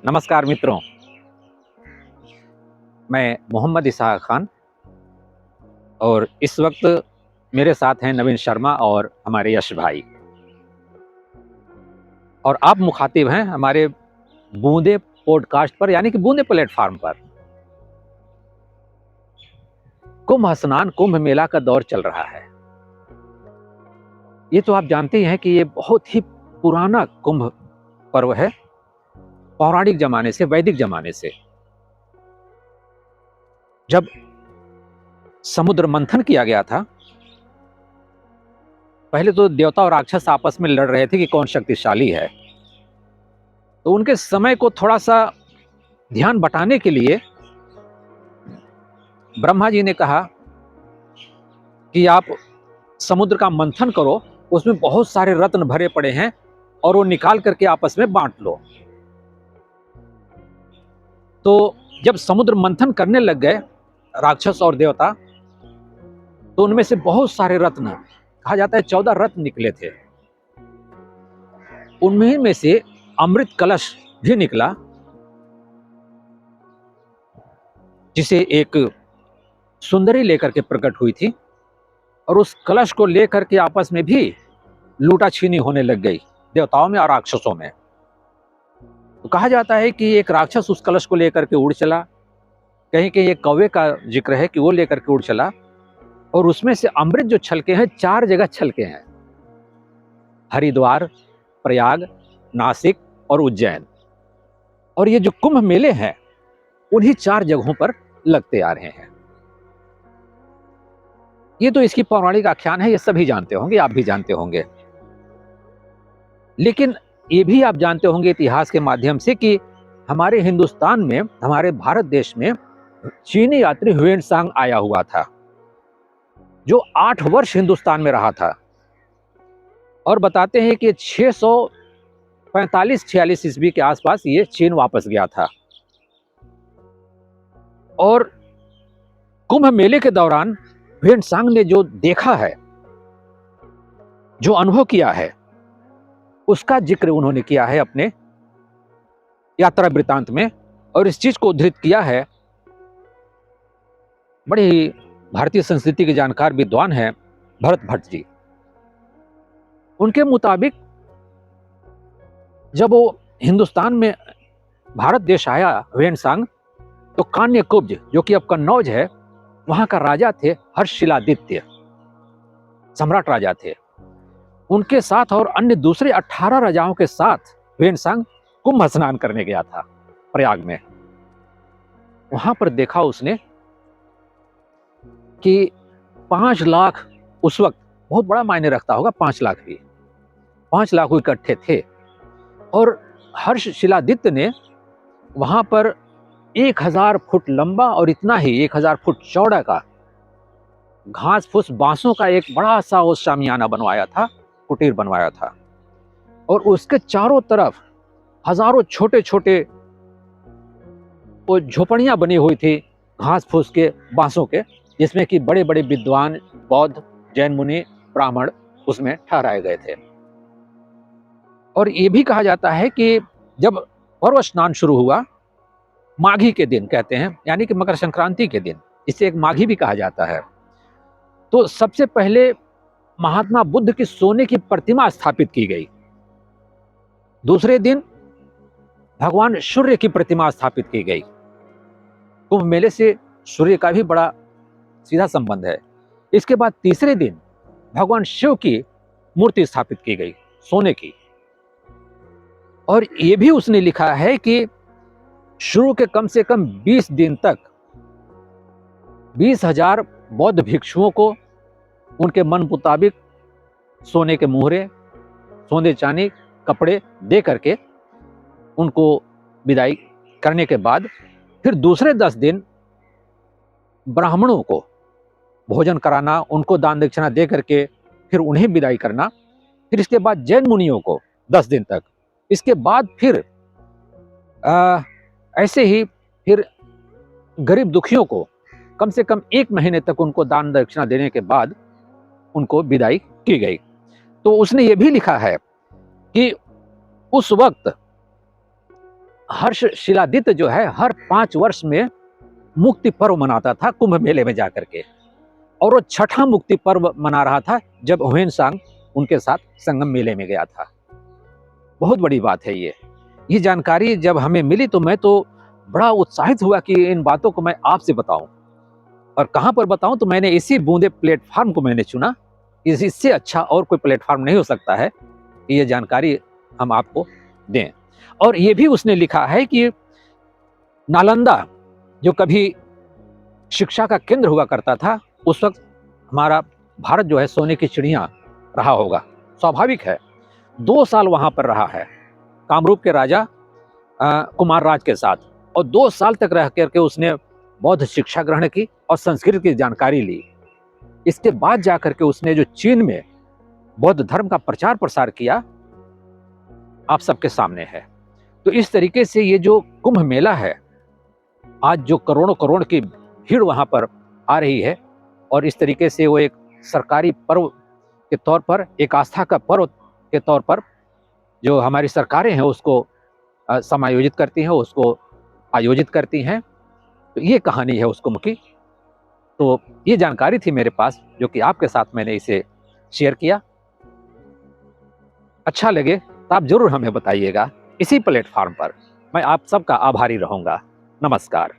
नमस्कार मित्रों, मैं मोहम्मद इसहाक खान और इस वक्त मेरे साथ हैं नवीन शर्मा और हमारे यश भाई। और आप मुखातिब हैं हमारे बूंदे पॉडकास्ट पर, यानी कि बूंदे प्लेटफॉर्म पर। कुंभ स्नान, कुंभ मेला का दौर चल रहा है। ये तो आप जानते ही हैं कि ये बहुत ही पुराना कुंभ पर्व है, पौराणिक जमाने से, वैदिक जमाने से। जब समुद्र मंथन किया गया था, पहले तो देवता और राक्षस आपस में लड़ रहे थे कि कौन शक्तिशाली है। तो उनके समय को थोड़ा सा ध्यान बटाने के लिए ब्रह्मा जी ने कहा कि आप समुद्र का मंथन करो, उसमें बहुत सारे रत्न भरे पड़े हैं और वो निकाल करके आपस में बांट लो। तो जब समुद्र मंथन करने लग गए राक्षस और देवता, तो उनमें से बहुत सारे रत्न, कहा जाता है 14 रत्न निकले थे। उनमें में से अमृत कलश भी निकला, जिसे एक सुंदरी लेकर के प्रकट हुई थी, और उस कलश को लेकर के आपस में भी लूटाछीनी होने लग गई देवताओं में और राक्षसों में। तो कहा जाता है कि एक राक्षस उस कलश को लेकर के उड़ चला, कहीं कहीं एक कौवे का जिक्र है कि वो लेकर के उड़ चला, और उसमें से अमृत जो छलके हैं 4 जगह छलके हैं: हरिद्वार, प्रयाग, नासिक और उज्जैन। और ये जो कुंभ मेले हैं उन्हीं 4 जगहों पर लगते आ रहे हैं। ये तो इसकी पौराणिक आख्यान है, ये सभी जानते होंगे, आप भी जानते होंगे। लेकिन ये भी आप जानते होंगे इतिहास के माध्यम से कि हमारे हिंदुस्तान में, हमारे भारत देश में चीनी यात्री ह्वेनसांग आया हुआ था, जो 8 वर्ष हिंदुस्तान में रहा था। और बताते हैं कि 645-46 ईस्वी के आसपास ये चीन वापस गया था। और कुंभ मेले के दौरान ह्वेनसांग ने जो देखा है, जो अनुभव किया है, उसका जिक्र उन्होंने किया है अपने यात्रा वृत्तांत में। और इस चीज को उद्धृत किया है, बड़े ही भारतीय संस्कृति के जानकार विद्वान हैं भरत भट्ट जी। उनके मुताबिक जब वो हिंदुस्तान में, भारत देश आया ह्वेनसांग, तो कान्यकुब्ज, जो कि अब कन्नौज है, वहां का राजा थे हर्षशिलादित्य, सम्राट राजा थे। उनके साथ और अन्य दूसरे 18 राजाओं के साथ ह्वेनसांग कुंभ स्नान करने गया था प्रयाग में। वहां पर देखा उसने कि 5 लाख, उस वक्त बहुत बड़ा मायने रखता होगा 5 लाख भी, 5 लाख इकट्ठे थे। और हर्षशिलादित्य ने वहां पर 1000 फुट लंबा और इतना ही 1000 फुट चौड़ा का घास फूस बांसों का एक बड़ा सा वो शामियाना बनवाया था, कुटीर बनवाया था। और उसके चारों तरफ हजारों छोटे छोटे वो झोपड़ियां बनी हुई थी घास फूस के, बांसों के, जिसमें कि बड़े बड़े विद्वान, बौद्ध, जैन मुनि, ब्राह्मण उसमें ठहराए गए थे। और ये भी कहा जाता है कि जब पर्व स्नान शुरू हुआ, माघी के दिन कहते हैं, यानी कि मकर संक्रांति के दिन, इसे एक माघी भी कहा जाता है, तो सबसे पहले महात्मा बुद्ध की सोने की प्रतिमा स्थापित की गई। दूसरे दिन भगवान सूर्य की प्रतिमा स्थापित की गई। कुंभ मेले से सूर्य का भी बड़ा सीधा संबंध है। इसके बाद तीसरे दिन भगवान शिव की मूर्ति स्थापित की गई, सोने की। और यह भी उसने लिखा है कि शुरू के कम से कम 20 दिन तक 20,000 बौद्ध भिक्षुओं को उनके मन मुताबिक सोने के मुहरे, सोने चांदी, कपड़े दे करके उनको विदाई करने के बाद फिर दूसरे 10 दिन ब्राह्मणों को भोजन कराना, उनको दान दक्षिणा दे करके फिर उन्हें विदाई करना। फिर इसके बाद जैन मुनियों को 10 दिन तक। इसके बाद फिर ऐसे ही फिर गरीब दुखियों को कम से कम 1 महीने तक उनको दान दक्षिणा देने के बाद उनको विदाई की गई। तो उसने ये भी लिखा है कि उस वक्त हर्षशिलादित्य जो है हर 5 वर्ष में मुक्ति पर्व मनाता था कुंभ मेले में जाकर के, और वो छठा मुक्ति पर्व मना रहा था जब ह्वेनसांग उनके साथ संगम मेले में गया था। बहुत बड़ी बात है ये जानकारी जब हमें मिली तो मैं तो बड़ा उत्साहित हुआ कि इन बातों को मैं आपसे बताऊं। और कहां पर बताऊं, तो मैंने इसी बूंदे प्लेटफार्म को मैंने चुना। इससे अच्छा और कोई प्लेटफार्म नहीं हो सकता है कि ये जानकारी हम आपको दें। और ये भी उसने लिखा है कि नालंदा जो कभी शिक्षा का केंद्र हुआ करता था, उस वक्त हमारा भारत जो है सोने की चिड़िया रहा होगा। स्वाभाविक है, 2 साल वहां पर रहा है कामरूप के राजा कुमार राज के साथ, और 2 साल तक रह करके उसने बौद्ध शिक्षा ग्रहण की और संस्कृत की जानकारी ली। इसके बाद जाकर के उसने जो चीन में बौद्ध धर्म का प्रचार प्रसार किया, आप सबके सामने है। तो इस तरीके से ये जो कुंभ मेला है, आज जो करोड़ों करोड़ की भीड़ वहां पर आ रही है, और इस तरीके से वो एक सरकारी पर्व के तौर पर, एक आस्था का पर्व के तौर पर जो हमारी सरकारें हैं उसको समायोजित करती हैं, उसको आयोजित करती हैं। तो ये कहानी है उस कुंभ की। तो ये जानकारी थी मेरे पास जो कि आपके साथ मैंने इसे शेयर किया। अच्छा लगे तो आप जरूर हमें बताइएगा इसी प्लेटफॉर्म पर। मैं आप सबका आभारी रहूंगा। नमस्कार।